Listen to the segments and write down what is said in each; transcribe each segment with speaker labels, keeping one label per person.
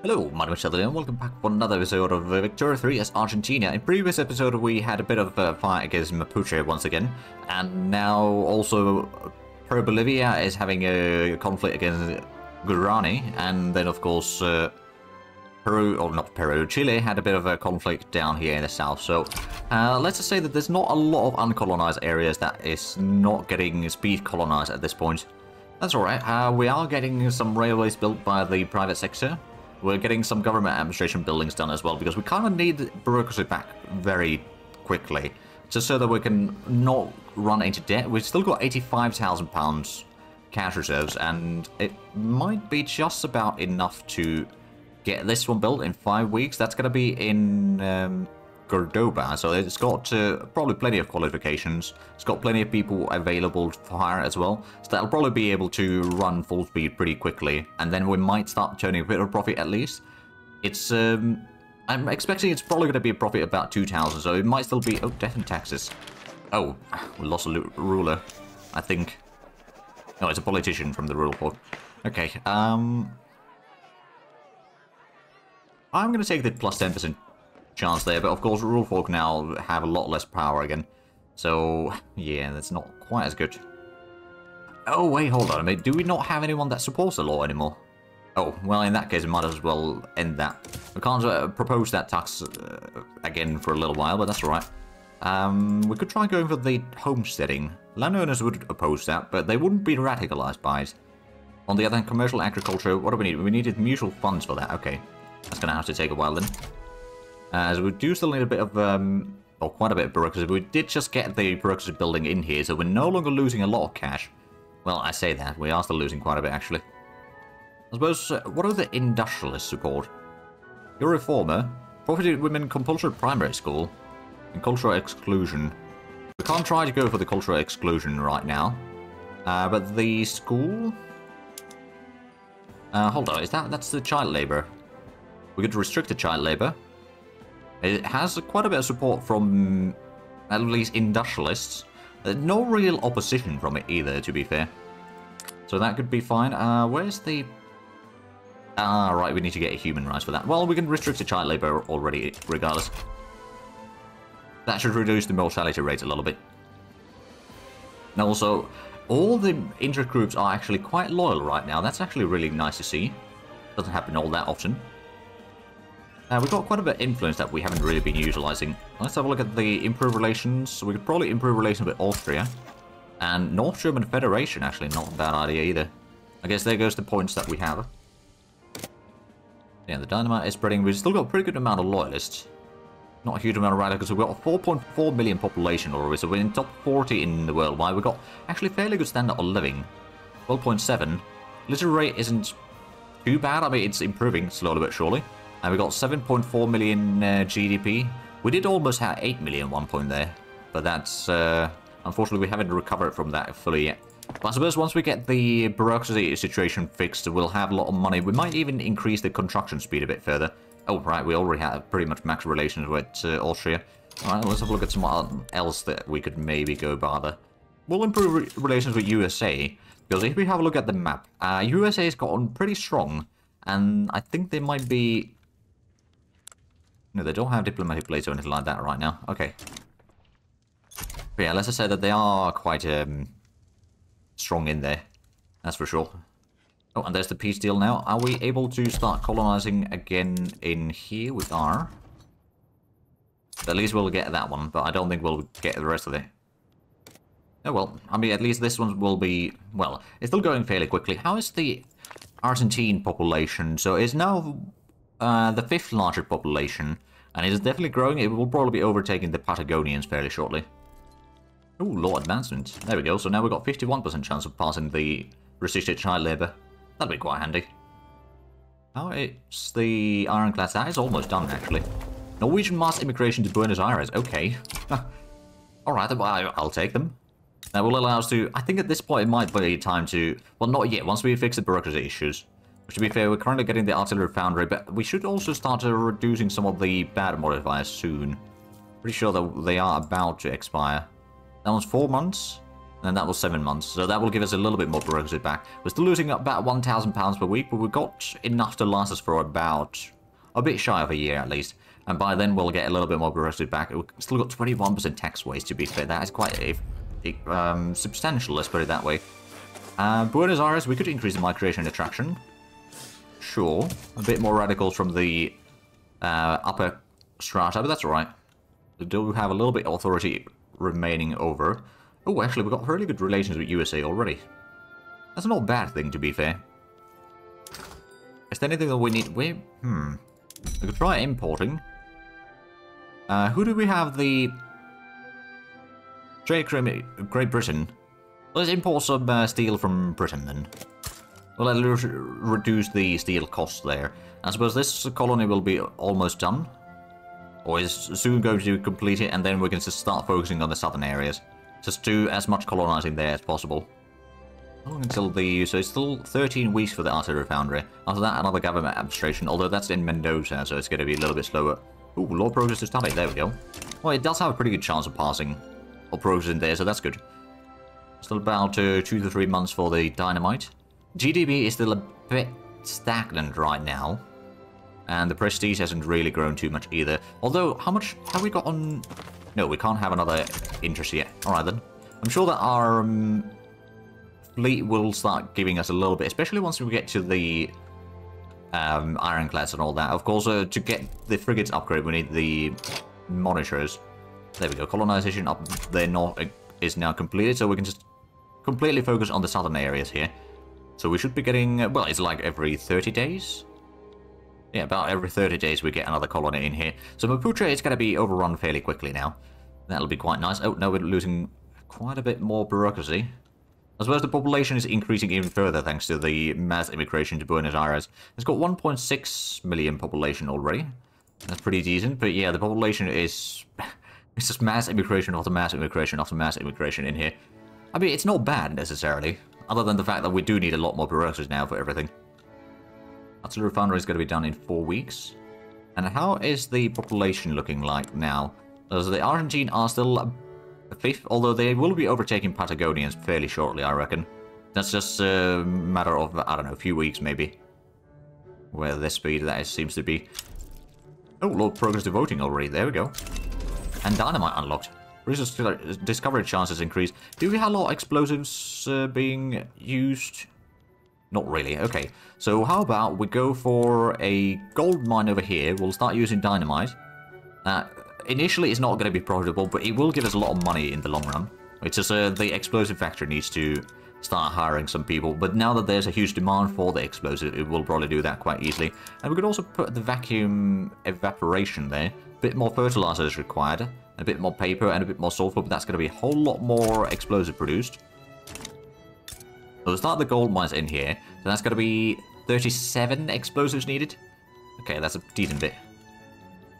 Speaker 1: Hello, my name is Sheldon and welcome back for another episode of Victoria 3 as Argentina. In previous episode we had a bit of a fight against Mapuche once again, and now also Bolivia is having a conflict against Guarani, and then of course Peru, or not Peru, Chile had a bit of a conflict down here in the south. So let's just say that there's not a lot of uncolonized areas that is not getting speed colonized at this point. That's alright, we are getting some railways built by the private sector. We're getting some government administration buildings done as well, because we kind of need bureaucracy back very quickly, just so that we can not run into debt. We've still got £85,000 cash reserves, and it might be just about enough to get this one built in 5 weeks. That's going to be in Cordoba, so it's got probably plenty of qualifications. It's got plenty of people available to hire as well, so that'll probably be able to run full speed pretty quickly, and then we might start turning a bit of profit at least. It's I'm expecting it's probably going to be a profit about 2,000, so it might still be... Oh, death and taxes. Oh, we lost a ruler, I think. No, it's a politician from the rural port. Okay, I'm going to take the plus 10% chance there, but of course rule folk now have a lot less power again, so yeah, that's not quite as good. Oh wait, hold on a minute, do we not have anyone that supports the law anymore? Oh, well, in that case we might as well end that. We can't propose that tax again for a little while, but that's alright. We could try going for the homesteading. Landowners would oppose that, but they wouldn't be radicalized by it. On the other hand, commercial agriculture, what do we need? We needed mutual funds for that. Okay, that's gonna have to take a while then. As we do still need a bit of, or quite a bit of bureaucracy. We did just get the bureaucracy building in here, so we're no longer losing a lot of cash. Well, I say that. We are still losing quite a bit, actually. I suppose, what are the industrialists support? You're a reformer. Profited women compulsory primary school. And cultural exclusion. We can't try to go for the cultural exclusion right now. But the school... hold on, that's the child labour. We could restrict the child labour. It has quite a bit of support from at least industrialists. No real opposition from it either, to be fair. So that could be fine. Where's the... right, we need to get human rights for that. Well, we can restrict the child labour already, regardless. That should reduce the mortality rate a little bit. And also, all the intergroups are actually quite loyal right now. That's actually really nice to see. Doesn't happen all that often. We've got quite a bit of influence that we haven't really been utilising. Let's have a look at the improved relations. We could probably improve relations with Austria. And North German Federation, actually, not a bad idea either. I guess there goes the points that we have. Yeah, the dynamite is spreading. We've still got a pretty good amount of loyalists. Not a huge amount of radicals. We've got a 4.4 million population already, so we're in top 40 in the world wide. We've got actually fairly good standard of living. 12.7. Literacy rate isn't too bad. I mean, it's improving slowly but surely. And we got 7.4 million GDP. We did almost have 8 million at one point there. But that's... unfortunately, we haven't recovered from that fully yet. But I suppose once we get the bureaucracy situation fixed, we'll have a lot of money. We might even increase the construction speed a bit further. Oh, right, we already have pretty much max relations with Austria. Alright, let's have a look at something else that we could maybe go bother. We'll improve relations with USA. Because if we have a look at the map, USA has gotten pretty strong. And I think they might be... No, they don't have diplomatic plates or anything like that right now. Okay. But yeah, let's just say that they are quite strong in there. That's for sure. Oh, and there's the peace deal now. Are we able to start colonizing again in here? We are. At least we'll get that one, but I don't think we'll get the rest of it. Oh well, I mean, at least this one will be... Well, it's still going fairly quickly. How is the Argentine population? So it's now... the 5th largest population, and it is definitely growing. It will probably be overtaking the Patagonians fairly shortly. Oh, law advancement. There we go. So now we've got 51% chance of passing the restricted child labour. That'll be quite handy. Oh, it's the ironclads. That is almost done, actually. Norwegian mass immigration to Buenos Aires. Okay. Alright, I'll take them. That will allow us to... I think at this point it might be time to... Well, not yet. Once we fix the bureaucracy issues. To be fair, we're currently getting the artillery foundry, but we should also start reducing some of the bad modifiers soon. Pretty sure that they are about to expire. That one's 4 months. And that was 7 months, so that will give us a little bit more bureaucracy back. We're still losing about £1,000 per week, but we've got enough to last us for about a bit shy of a year at least. And by then we'll get a little bit more bureaucracy back. We've still got 21% tax waste, to be fair. That is quite substantial, let's put it that way. Buenos Aires, we could increase the migration attraction. Sure. A bit more radicals from the upper strata, but that's alright. We do have a little bit of authority remaining over. Oh, actually, we've got really good relations with USA already. That's not a bad thing, to be fair. Is there anything that we need? We could try importing. Who do we have the... Great Britain. Let's import some steel from Britain, then. Well, let's reduce the steel costs there. I suppose this colony will be almost done. Or is soon going to complete it, and then we can just start focusing on the southern areas. Just do as much colonizing there as possible. How long until the... So it's still 13 weeks for the artillery foundry. After that, another government administration, although that's in Mendoza, so it's going to be a little bit slower. Ooh, law progress is starting. There we go. Well, it does have a pretty good chance of passing. Or progress in there, so that's good. Still about 2 to 3 months for the dynamite. GDP is still a bit stagnant right now. And the prestige hasn't really grown too much either. Although, how much have we got on... No, we can't have another interest yet. Alright then. I'm sure that our fleet will start giving us a little bit, especially once we get to the ironclads and all that. Of course, to get the frigates upgrade, we need the monitors. There we go. Colonization up there north is now completed, so we can just completely focus on the southern areas here. So we should be getting... Well, it's like every 30 days? Yeah, about every 30 days we get another colony in here. So Mapuche is going to be overrun fairly quickly now. That'll be quite nice. Oh, no, we're losing quite a bit more bureaucracy. I suppose the population is increasing even further thanks to the mass immigration to Buenos Aires. It's got 1.6 million population already. That's pretty decent, but yeah, the population is... It's just mass immigration after mass immigration after mass immigration in here. I mean, it's not bad, necessarily. Other than the fact that we do need a lot more bureaucracies now for everything. Artillery foundry is going to be done in 4 weeks. And how is the population looking like now? So the Argentine are still a fifth, although they will be overtaking Patagonians fairly shortly, I reckon. That's just a matter of, I don't know, a few weeks maybe. Where the speed that seems to be. Oh, low progress to voting already. There we go. And dynamite unlocked. Resource discovery chances increase. Do we have a lot of explosives being used? Not really. Okay, so how about we go for a gold mine over here. We'll start using dynamite. Initially, it's not going to be profitable, but it will give us a lot of money in the long run. It's just the explosive factory needs to start hiring some people. But now that there's a huge demand for the explosive, it will probably do that quite easily. And we could also put the vacuum evaporation there. A bit more fertilizer is required. A bit more paper and a bit more sulfur, but that's going to be a whole lot more explosive produced. So we'll start the gold mines in here. So that's going to be 37 explosives needed. Okay, that's a decent bit.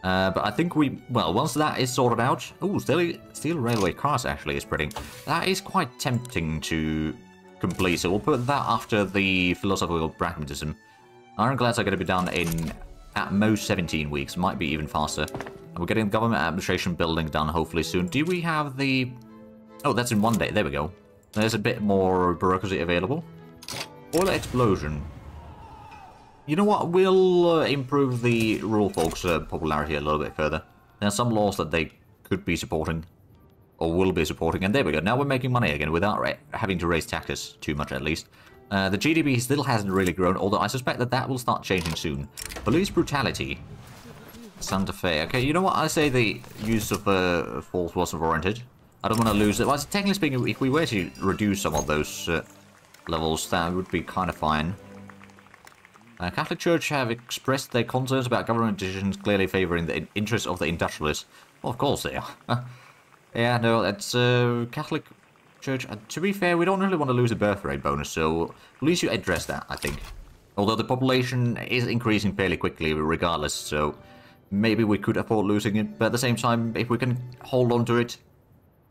Speaker 1: But I think well, once that is sorted out... Oh, steel railway cars actually is pretty... That is quite tempting to complete, so we'll put that after the philosophical pragmatism. Ironclads are going to be done in at most 17 weeks, might be even faster. And we're getting government administration building done hopefully soon. Do we have the... Oh, that's in 1 day. There we go. There's a bit more bureaucracy available. Oil explosion. You know what? We'll improve the rural folks' popularity a little bit further. There are some laws that they could be supporting. Or will be supporting. And there we go. Now we're making money again without having to raise taxes too much at least. The GDP still hasn't really grown. Although I suspect that that will start changing soon. Police brutality. Santa Fe. Okay, you know what? I say the use of force wasn't warranted. I don't want to lose it. Well, technically speaking, if we were to reduce some of those levels, that would be kind of fine. Catholic Church have expressed their concerns about government decisions clearly favouring the interests of the industrialists. Well, of course they are. Yeah, no, that's Catholic Church. To be fair, we don't really want to lose a birth rate bonus, so at least you address that, I think. Although the population is increasing fairly quickly regardless, so maybe we could afford losing it. But at the same time, if we can hold on to it,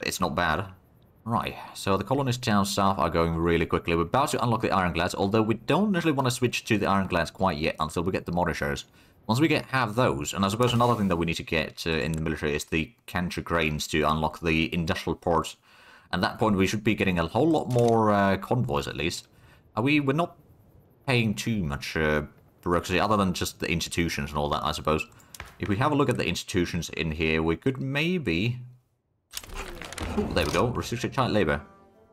Speaker 1: it's not bad. Right, so the colonists down south are going really quickly. We're about to unlock the ironclads, although we don't really want to switch to the ironclads quite yet until we get the monitors. Once we have those, and I suppose another thing that we need to get in the military is the counter cranes to unlock the industrial ports. At that point, we should be getting a whole lot more convoys, at least. We're not paying too much bureaucracy, other than just the institutions and all that, I suppose. If we have a look at the institutions in here, we could maybe... Oh, there we go. Restricted child labour.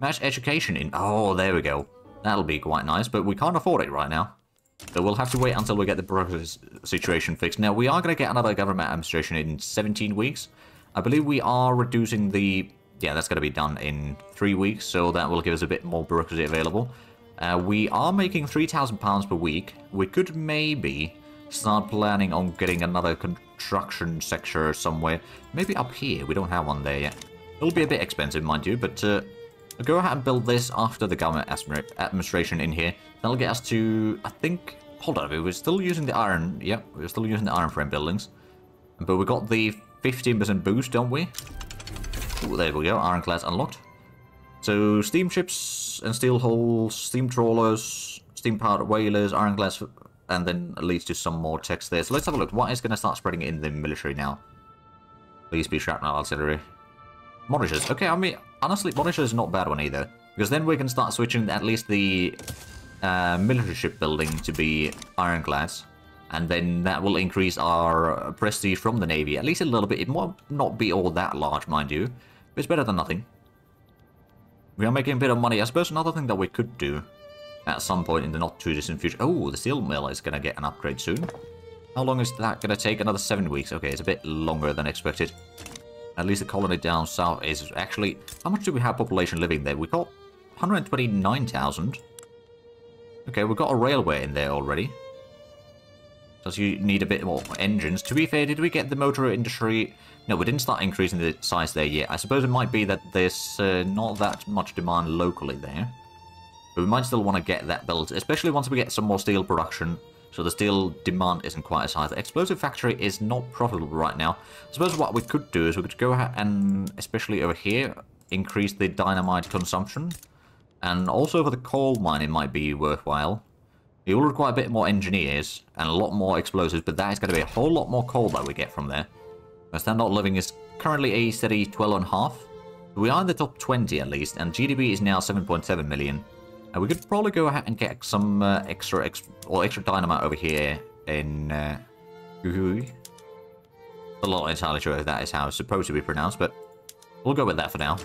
Speaker 1: Match education in... Oh, there we go. That'll be quite nice, but we can't afford it right now. So we'll have to wait until we get the bureaucracy situation fixed. Now, we are going to get another government administration in 17 weeks. I believe we are reducing the... Yeah, that's going to be done in 3 weeks, so that will give us a bit more bureaucracy available. We are making £3,000 per week. We could maybe start planning on getting another construction sector somewhere. Maybe up here. We don't have one there yet. It'll be a bit expensive, mind you, but we'll go ahead and build this after the government administration in here. That'll get us to, I think... Hold on, we're still using the iron... Yep, we're still using the iron frame buildings. But we got the 15% boost, don't we? Ooh, there we go, ironclads unlocked. So, steamships and steel hulls, steam trawlers, steam-powered whalers, ironclads, and then it leads to some more text there. So let's have a look. What is going to start spreading in the military now? Please be shrapnel artillery. Monitors. Okay, I mean, honestly, monitor is not a bad one either. Because then we can start switching at least the military ship building to be ironclads. And then that will increase our prestige from the Navy. At least a little bit. It might not be all that large, mind you. But it's better than nothing. We are making a bit of money. I suppose another thing that we could do at some point in the not too distant future. Oh, the steel mill is going to get an upgrade soon. How long is that going to take? Another 7 weeks. Okay, it's a bit longer than expected. At least the colony down south is actually... How much do we have population living there? We got 129,000. Okay, we've got a railway in there already. Does you need a bit more engines. To be fair, did we get the motor industry... No, we didn't start increasing the size there yet. I suppose it might be that there's not that much demand locally there. But we might still want to get that built, especially once we get some more steel production. So the steel demand isn't quite as high. The explosive factory is not profitable right now. I suppose what we could do is we could go ahead and, especially over here, increase the dynamite consumption. And also for the coal mine it might be worthwhile. It will require a bit more engineers and a lot more explosives, but that is going to be a whole lot more coal that we get from there. The standard of living is currently a steady 12.5. We are in the top 20 at least, and GDP is now 7.7 million. And we could probably go ahead and get some extra dynamite over here in... I'm not entirely sure if that is how it's supposed to be pronounced, but we'll go with that for now.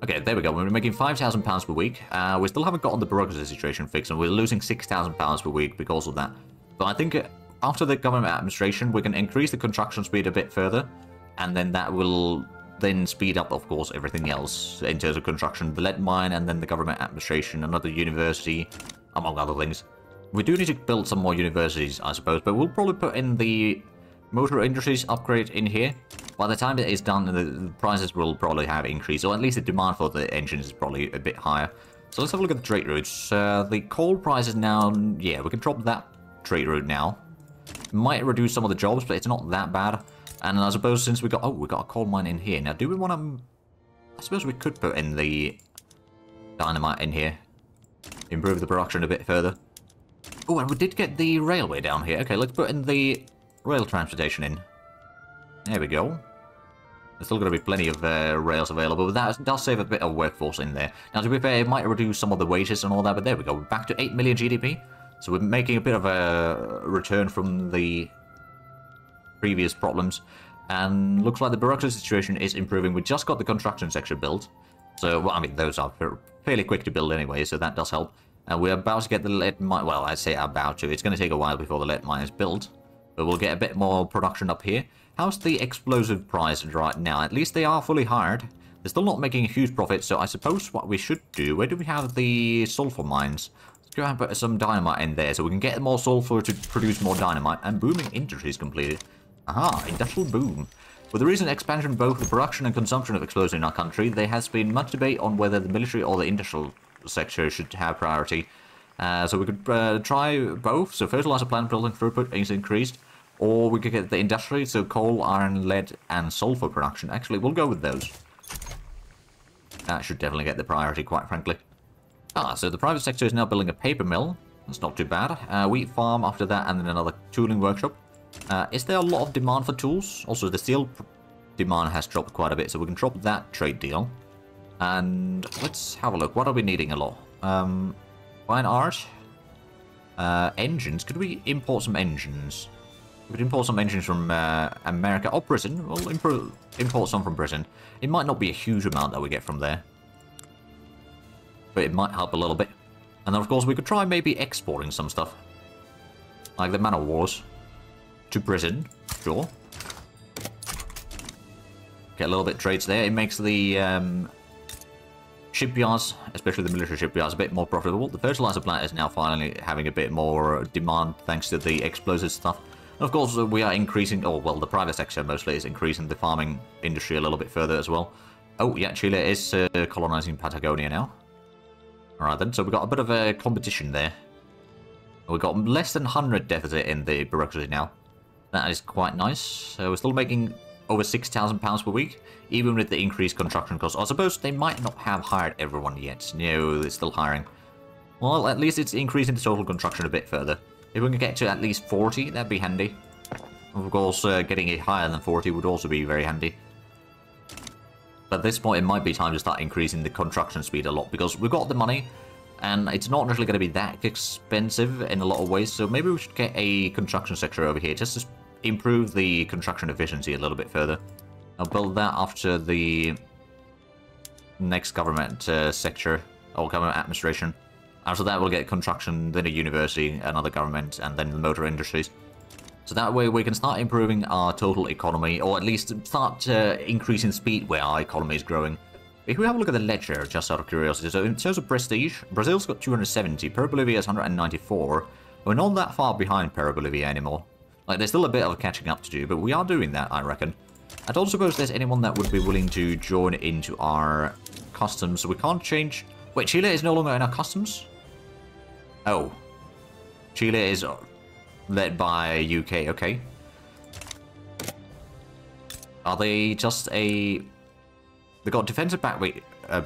Speaker 1: Okay, there we go. We're making £5,000 per week. We still haven't gotten the bureaucracy situation fixed, and we're losing £6,000 per week because of that. But I think after the government administration, we can increase the construction speed a bit further, and then that will then speed up, of course, everything else in terms of construction. The lead mine, and then the government administration, another university, among other things. We do need to build some more universities, I suppose, but we'll probably put in the motor industries upgrade in here. By the time it is done, the prices will probably have increased, or at least the demand for the engines is probably a bit higher. So let's have a look at the trade routes. The coal prices now, yeah, we can drop that trade route now. Might reduce some of the jobs, but it's not that bad. And I suppose since we got a coal mine in here. Now, do we want to... I suppose we could put in the dynamite in here. Improve the production a bit further. Oh, and we did get the railway down here. Okay, let's put in the rail transportation in. There we go. There's still going to be plenty of rails available, but that does save a bit of workforce in there. Now, to be fair, it might reduce some of the wages and all that, but there we go. We're back to 8 million GDP. So we're making a bit of a return from the previous problems. And looks like the bureaucracy situation is improving. We just got the construction section built. So, well, I mean, those are fairly quick to build anyway, so that does help. And we're about to get the lead mine. Well, I'd say about to. It's going to take a while before the lead mine is built. But we'll get a bit more production up here. How's the explosive price right now? At least they are fully hired. They're still not making a huge profit, so I suppose what we should do... Where do we have the sulfur mines? Let's go ahead and put some dynamite in there so we can get more sulfur to produce more dynamite. And booming industries completed. Aha, industrial boom. With the recent expansion of both the production and consumption of explosives in our country, there has been much debate on whether the military or the industrial sector should have priority. So we could try both. So fertilizer plant building throughput is increased. Or we could get the industry, so coal, iron, lead, and sulfur production. Actually, we'll go with those. That should definitely get the priority, quite frankly. So the private sector is now building a paper mill. That's not too bad. Wheat farm after that, and then another tooling workshop. Is there a lot of demand for tools? Also, the steel demand has dropped quite a bit, so we can drop that trade deal. And let's have a look. What are we needing a lot? Fine art. Engines. Could we import some engines? We could import some engines from America or Britain. We'll import some from Britain. It might not be a huge amount that we get from there, but it might help a little bit. And then, of course, we could try maybe exporting some stuff, like the Man of Wars, to Britain. Sure. Get a little bit of trades there. It makes the shipyards, especially the military shipyards, a bit more profitable. The fertilizer plant is now finally having a bit more demand thanks to the explosive stuff. And of course, we are increasing, oh, well, the private sector mostly is increasing the farming industry a little bit further as well. Oh, yeah, Chile is colonizing Patagonia now. Alright then, so we've got a bit of a competition there. We've got less than 100 deficit in the bureaucracy now. That is quite nice. So we're still making over £6,000 per week, even with the increased construction costs. I suppose they might not have hired everyone yet. No, they're still hiring. Well, at least it's increasing the total construction a bit further. If we can get to at least 40, that'd be handy. Of course, getting it higher than 40 would also be very handy. But at this point, it might be time to start increasing the construction speed a lot, because we've got the money, and it's not necessarily going to be that expensive in a lot of ways, so maybe we should get a construction sector over here, just to improve the construction efficiency a little bit further. I'll build that after the next government sector, or government administration. After that, we'll get construction, then a university, another government, and then the motor industries. So that way we can start improving our total economy, or at least start increasing speed where our economy is growing. If we have a look at the ledger, just out of curiosity, so in terms of prestige, Brazil's got 270, Peru Bolivia is 194. We're not that far behind Peru Bolivia anymore. Like, there's still a bit of catching up to do, but we are doing that, I reckon. I don't suppose there's anyone that would be willing to join into our customs, so we can't change... Wait, Chile is no longer in our customs? Oh. Chile is led by UK, okay. Are they just a... They got defensive back with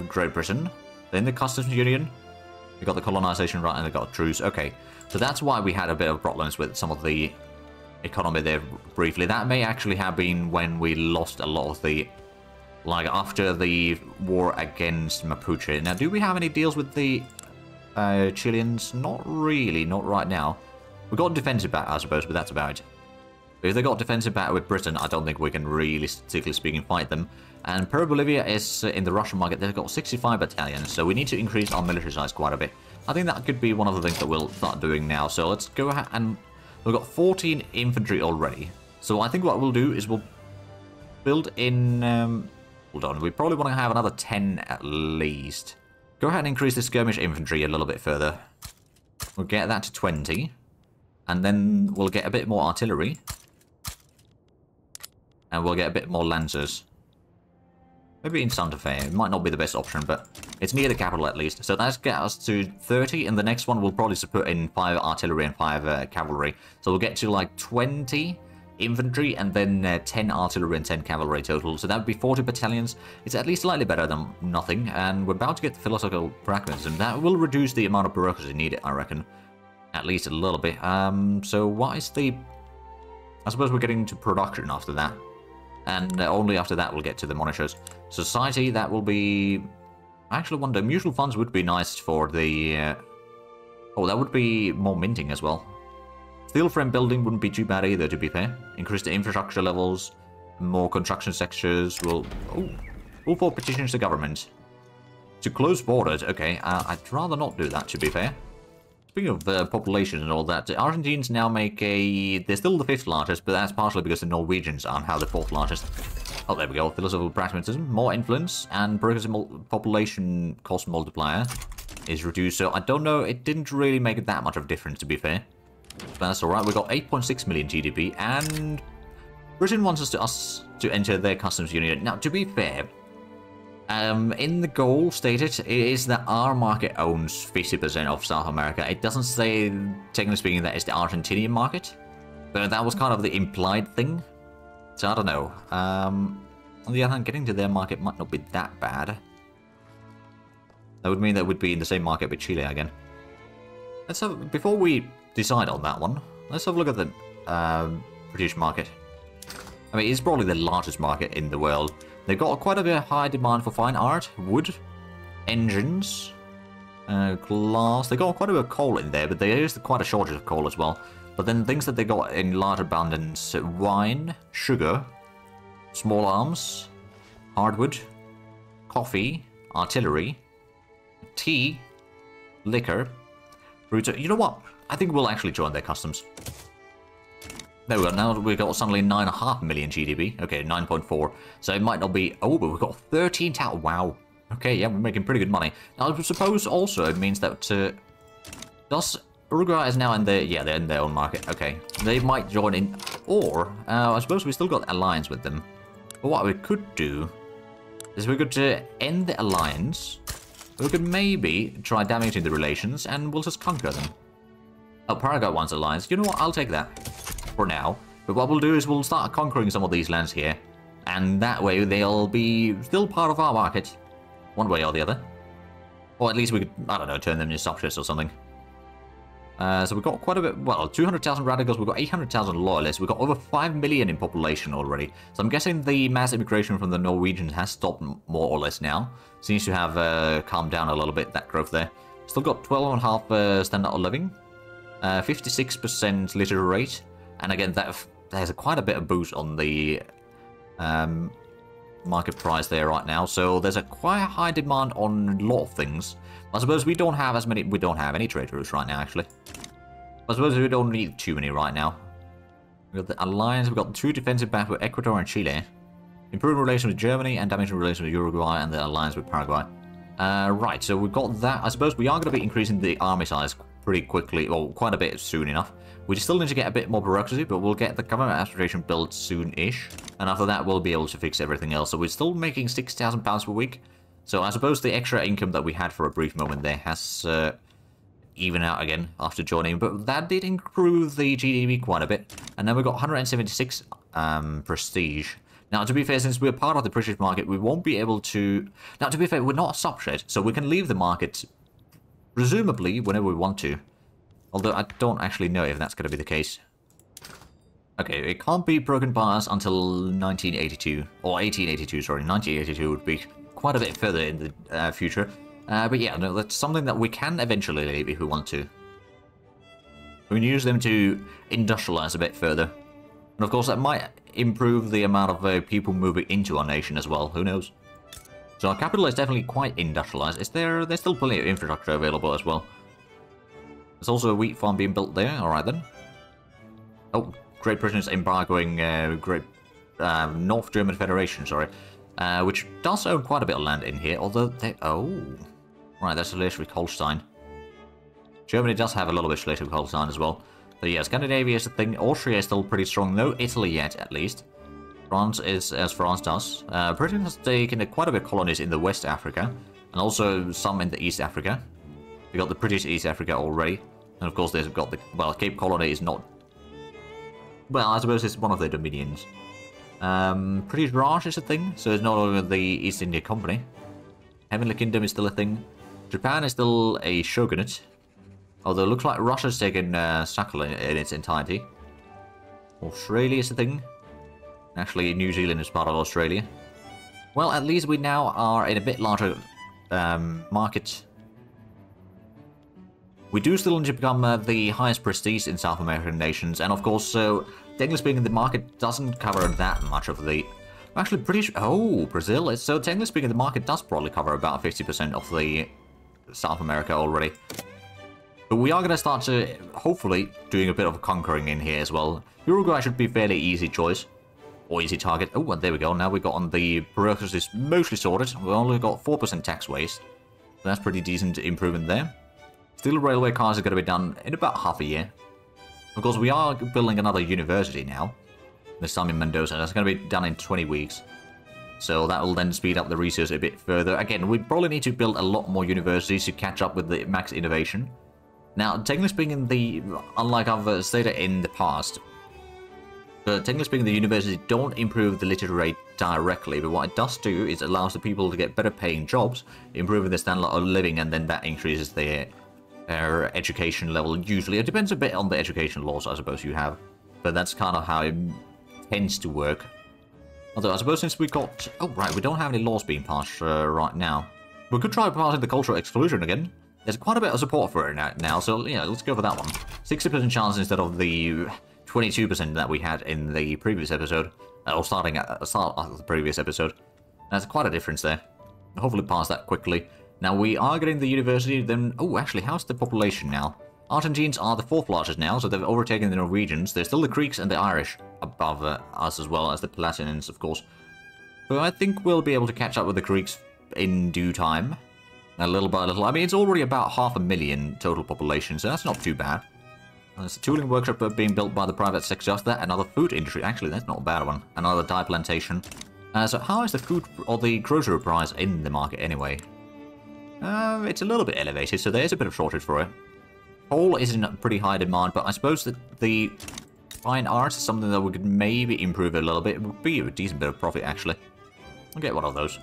Speaker 1: Great Britain, then the customs union, they got the colonization right, and they got a truce, okay. So that's why we had a bit of problems with some of the economy there briefly. That may actually have been when we lost a lot of the... Like, after the war against Mapuche. Now, do we have any deals with the Chileans? Not really, not right now. We got defensive back, I suppose, but that's about it. But if they got defensive back with Britain, I don't think we can really, strictly speaking, fight them. And Peru Bolivia is in the Russian market. They've got 65 battalions, so we need to increase our military size quite a bit. I think that could be one of the things that we'll start doing now. So let's go ahead and... We've got 14 infantry already. So I think what we'll do is we'll build in... hold on, we probably want to have another 10 at least. Go ahead and increase the skirmish infantry a little bit further. We'll get that to 20. And then we'll get a bit more artillery. And we'll get a bit more lancers. Maybe in Santa Fe. It might not be the best option, but it's near the capital at least. So that's get us to 30, and the next one we'll probably put in 5 artillery and 5 cavalry. So we'll get to like 20 infantry and then 10 artillery and 10 cavalry total. So that would be 40 battalions. It's at least slightly better than nothing, and we're about to get the philosophical pragmatism. That will reduce the amount of bureaucracy needed, I reckon. At least a little bit. So what is the... I suppose we're getting to production after that. And only after that we'll get to the monitors. Society, that will be... I actually wonder, mutual funds would be nice for the... Oh, that would be more minting as well. Steel frame building wouldn't be too bad either, to be fair. Increase the infrastructure levels, more construction sectors will... Oh, all for petitions to government. To close borders, okay, I'd rather not do that, to be fair. Speaking of population and all that, the Argentines now make a... They're still the 5th largest, but that's partially because the Norwegians are now the 4th largest. Oh, there we go. Philosophical pragmatism, more influence, and population cost multiplier is reduced. So I don't know, it didn't really make that much of a difference, to be fair. But that's alright. We've got 8.6 million GDP, and Britain wants us to enter their customs union. Now, to be fair... in the goal stated, it is that our market owns 50% of South America. It doesn't say, technically speaking, that it's the Argentinian market. But that was kind of the implied thing. So I don't know. On the other hand, getting to their market might not be that bad. That would mean that we'd be in the same market with Chile again. Let's have, before we decide on that one, let's have a look at the British market. I mean, it's probably the largest market in the world. They've got quite a bit of high demand for fine art, wood, Engines. Glass. They got quite a bit of coal in there, but there is quite a shortage of coal as well. But then things that they got in large abundance: wine, sugar, small arms, hardwood, coffee, artillery, tea, liquor, fruit. You know what? I think we'll actually join their customs. There we go. Now we've got suddenly 9.5 million GDP. Okay, 9.4. So it might not be... Oh, but we've got 13 towers. Wow. Okay, yeah, we're making pretty good money. Now, I suppose also it means that... does Uruguay is now in their... Yeah, they're in their own market. Okay. They might join in... Or, I suppose we still got alliance with them. But what we could do is we could end the alliance. We could maybe try damaging the relations, and we'll just conquer them. Oh, Paraguay wants alliance. You know what? I'll take that for now. But what we'll do is we'll start conquering some of these lands here. And that way they'll be still part of our market. One way or the other. Or at least we could, I don't know, turn them into subjects or something. So we've got quite a bit, well, 200,000 radicals, we've got 800,000 loyalists, we've got over 5 million in population already. So I'm guessing the mass immigration from the Norwegians has stopped more or less now. Seems to have calmed down a little bit, that growth there. Still got 12.5 standard of living. 56% literary rate. And again, there's quite a bit of boost on the market price there right now. So there's a quite high demand on a lot of things. I suppose we don't have any trade routes right now, actually. I suppose we don't need too many right now. We've got the alliance, we've got 2 defensive battles with Ecuador and Chile. Improving relations with Germany and damaging relations with Uruguay, and the alliance with Paraguay. Right, so we've got that. I suppose we are going to be increasing the army size pretty quickly, well, quite a bit soon enough. We still need to get a bit more bureaucracy, but we'll get the government administration built soon-ish. And after that, we'll be able to fix everything else. So we're still making £6,000 per week. So I suppose the extra income that we had for a brief moment there has evened out again after joining. But that did improve the GDP quite a bit. And then we got 176 prestige. Now, to be fair, since we're part of the British market, we won't be able to... Now, to be fair, we're not a subject, so we can leave the market, presumably, whenever we want to. Although I don't actually know if that's going to be the case. Okay, it can't be broken by us until 1982. Or 1882, sorry. 1982 would be quite a bit further in the future. But yeah, no, that's something that we can eventually leave if we want to. We can use them to industrialize a bit further. And of course, that might improve the amount of people moving into our nation as well. Who knows? So our capital is definitely quite industrialized. There's still plenty of infrastructure available as well. There's also a wheat farm being built there. Alright then. Oh, Great Britain is embargoing North German Federation, sorry. Which does own quite a bit of land in here, although they... Oh. Right, that's Schleswig-Holstein. Germany does have a little bit of Schleswig-Holstein as well. But yeah, Scandinavia is the thing. Austria is still pretty strong. No Italy yet, at least. France is as France does. Britain has taken quite a bit of colonies in the West Africa. And also some in the East Africa. We got the British East Africa already. And of course, they've got the... Well, Cape Colony is not... Well, I suppose it's one of their dominions. British Raj is a thing. So it's no longer the East India Company. Heavenly Kingdom is still a thing. Japan is still a shogunate. Although it looks like Russia's taken Sakhalin in its entirety. Australia is a thing. Actually, New Zealand is part of Australia. Well, at least we now are in a bit larger market. We do still need to become the highest prestige in South American nations. And of course, so technically speaking, the market doesn't cover that much of the... Actually, British... Oh, Brazil is... So technically speaking, the market does probably cover about 50% of the South America already. But we are going to start to, hopefully, doing a bit of conquering in here as well. Uruguay should be a fairly easy choice. Or easy target. Oh, and there we go. Now we got on the bureaucracy mostly sorted. We only got 4% tax waste. So that's pretty decent improvement there. Still, railway cars are going to be done in about half a year. Of course, we are building another university now. This time in Mendoza. That's going to be done in 20 weeks. So that will then speed up the research a bit further. Again, we probably need to build a lot more universities to catch up with the max innovation. Now, technically speaking, unlike I've stated in the past, technically speaking, the universities don't improve the literary rate directly, but what it does do is it allows the people to get better paying jobs, improving their standard of living, and then that increases their education level. Usually, it depends a bit on the education laws, I suppose, you have, but that's kind of how it tends to work. Although, I suppose since we got... Oh, right, we don't have any laws being passed right now. We could try passing the cultural exclusion again. There's quite a bit of support for it now, so yeah, let's go for that one. 60% chance instead of the 22% that we had in the previous episode. Or starting at the start of the previous episode. That's quite a difference there. Hopefully pass that quickly. Now we are getting the university, then... Oh, actually, how's the population now? Argentines are the 4th largest now, so they've overtaken the Norwegians. There's still the Greeks and the Irish above us, as well as the Palatinians, of course. But I think we'll be able to catch up with the Greeks in due time. A little by little. I mean, it's already about 500,000 total population, so that's not too bad. There's a tooling workshop being built by the private sector. Just that, another food industry. Actually, that's not a bad one. Another dye plantation. So how is the food or the grocery price in the market anyway? It's a little bit elevated, so there is a bit of shortage for it. Coal is in pretty high demand, but I suppose that the fine arts is something that we could maybe improve a little bit. It would be a decent bit of profit, actually. I'll get one of those.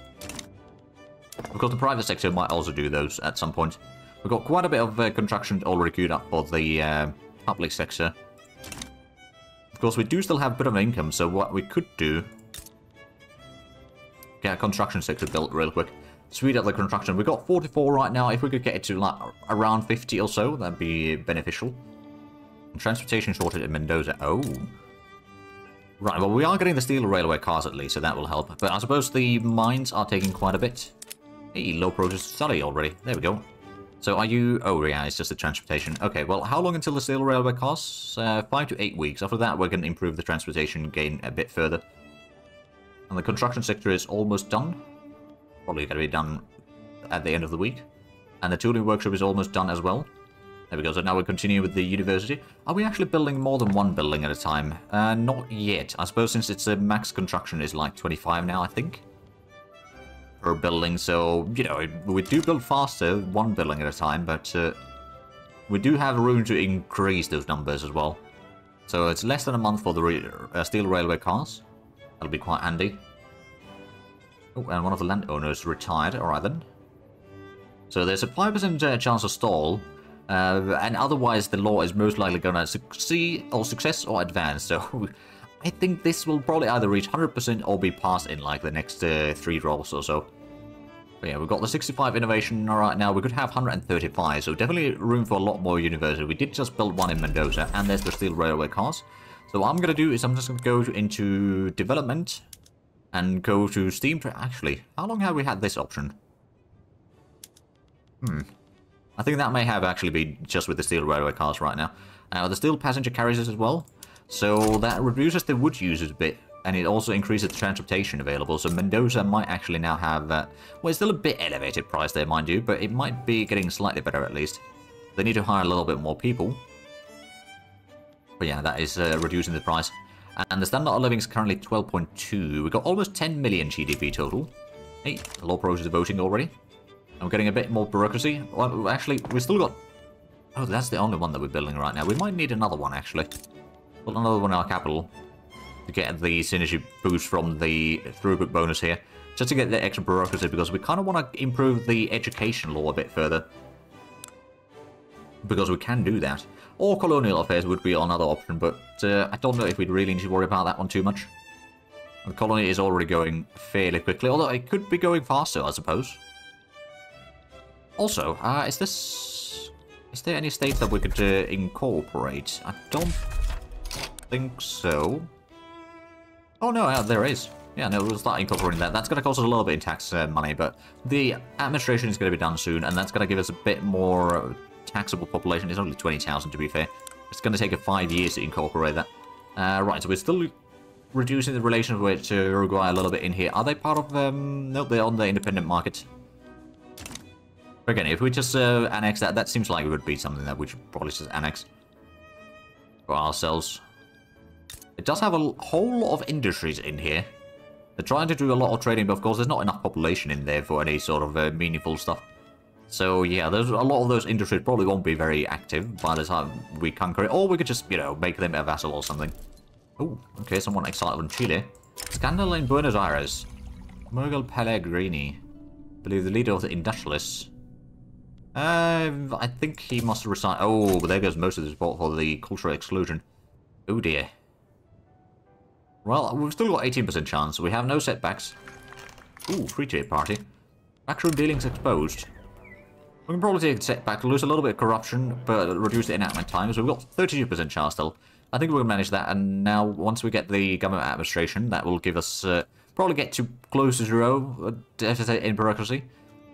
Speaker 1: Of course, the private sector might also do those at some point. We've got quite a bit of construction already queued up for the public sector. Of course, we do still have a bit of an income, so what we could do... Get a construction sector built real quick. Speed up the construction. We've got 44 right now. If we could get it to like around 50 or so, that'd be beneficial. Transportation shortage in Mendoza. Oh. Right, well, we are getting the steel railway cars at least, so that will help. But I suppose the mines are taking quite a bit. Hey, low progress study already. There we go. So are you... Oh, yeah, it's just the transportation. Okay, well, how long until the steel railway costs? 5 to 8 weeks. After that, we're going to improve the transportation gain a bit further. And the construction sector is almost done. Probably going to be done at the end of the week. And the tooling workshop is almost done as well. There we go. So now we continue with the university. Are we actually building more than one building at a time? Not yet. I suppose since it's a max construction is like 25 now, I think. Per building. So, you know, we do build faster, one building at a time. But we do have room to increase those numbers as well. So it's less than a month for the steel railway cars. That'll be quite handy. Oh, and one of the landowners retired. Alright then. So there's a 5% chance of stall. And otherwise the law is most likely going to succeed or success or advance. So I think this will probably either reach 100% or be passed in like the next 3 rolls or so. But yeah, we've got the 65 innovation right now. We could have 135, so definitely room for a lot more university. We did just build one in Mendoza, and there's the steel railway cars. So what I'm going to do is I'm just going to go into development and go to Steam. Actually, how long have we had this option? I think that may have actually been just with the steel railway cars right now. The steel passenger carriers as well. So that reduces the wood usage a bit. And it also increases the transportation available. So Mendoza might actually now have... well, it's still a bit elevated price there, mind you. But it might be getting slightly better at least. They need to hire a little bit more people. But yeah, that is reducing the price. And the standard of living is currently 12.2. We've got almost 10 million GDP total. Hey, low progress of voting already. I'm getting a bit more bureaucracy. Well, actually, we've still got... Oh, that's the only one that we're building right now. We might need another one, actually. Well, another one in our capital. To get the synergy boost from the throughput bonus here. Just to get the extra bureaucracy, because we kind of want to improve the education law a bit further. Because we can do that. Or colonial affairs would be another option, but I don't know if we'd really need to worry about that one too much. The colony is already going fairly quickly, although it could be going faster, I suppose. Also, is there any states that we could incorporate? I don't think so. Oh no, there is. Yeah, no, we'll start incorporating that. That's going to cost us a little bit in tax money, but the administration is going to be done soon, and that's going to give us a bit more taxable population. It's only 20,000 to be fair. It's going to take 5 years to incorporate that. Right, so we're still reducing the relations with Uruguay a little bit in here. Are they part of... no, they're on the independent market. Again, if we just annex that, that seems like it would be something that we should probably just annex for ourselves. It does have a whole lot of industries in here. They're trying to do a lot of trading, but of course there's not enough population in there for any sort of meaningful stuff. So yeah, there's a lot of those industries probably won't be very active by the time we conquer it. Or we could just, you know, make them a vassal or something. Oh, okay, someone excited from Chile. Scandal in Buenos Aires. Miguel Pellegrini. I believe the leader of the industrialists. I think he must have resigned. Oh, but there goes most of the support for the cultural exclusion. Oh dear. Well, we've still got 18% chance. We have no setbacks. Ooh, free trade party. Backroom dealings exposed. We can probably take a step back, lose a little bit of corruption, but reduce the enactment time. So we've got 32% chance still. I think we can manage that, and now once we get the government administration, that will give us probably get to close to 0 deficit in bureaucracy.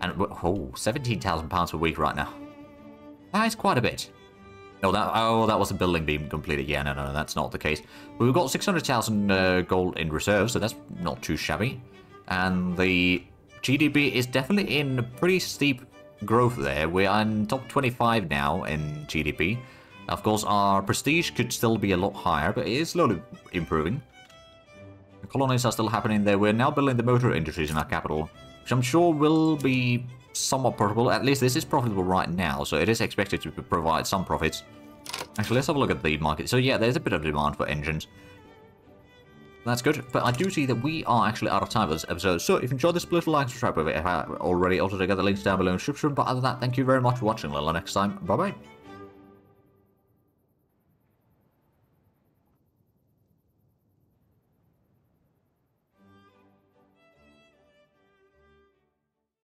Speaker 1: And oh, £17,000 per week right now. That is quite a bit. No, that was a building being completed. Yeah, no, that's not the case. We've got 600,000 gold in reserve, so that's not too shabby. And the GDP is definitely in pretty steep growth there. We are in top 25 now in GDP. Of course, our prestige could still be a lot higher, but it is slowly improving. The colonies are still happening there. We're now building the motor industries in our capital, which I'm sure will be somewhat profitable. At least this is profitable right now, so it is expected to provide some profits. Actually, let's have a look at the market. So yeah, there's a bit of demand for engines. That's good, but I do see that we are actually out of time for this episode. So if you enjoyed this, please like and subscribe if you haven't already. Also, to get the links down below in the description. But other than that, thank you very much for watching. Until next time, bye-bye.